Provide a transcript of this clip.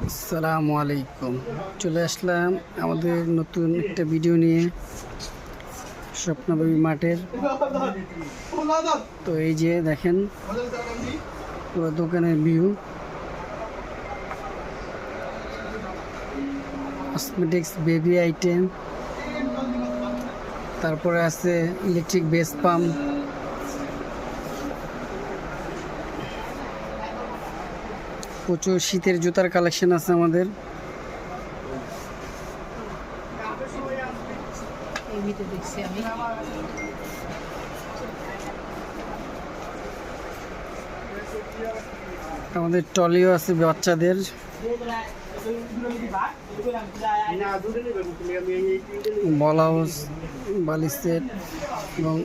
আসসালামু আলাইকুম। চলে আসলাম আমাদের নতুন একটা ভিডিও নিয়ে স্বপ্নবাবী মাঠের। তো এই যে দেখেন পুরো দোকানের ভিউ, কসমেটিক্স, বেবি আইটেম, তারপরে আছে ইলেকট্রিক বেস পাম্প, প্রচুর শীতের জুতার কালেকশন আছে আমাদের। আমাদের ট্রলিও আছে বাচ্চাদের, বল হাউস, বালি সেট এবং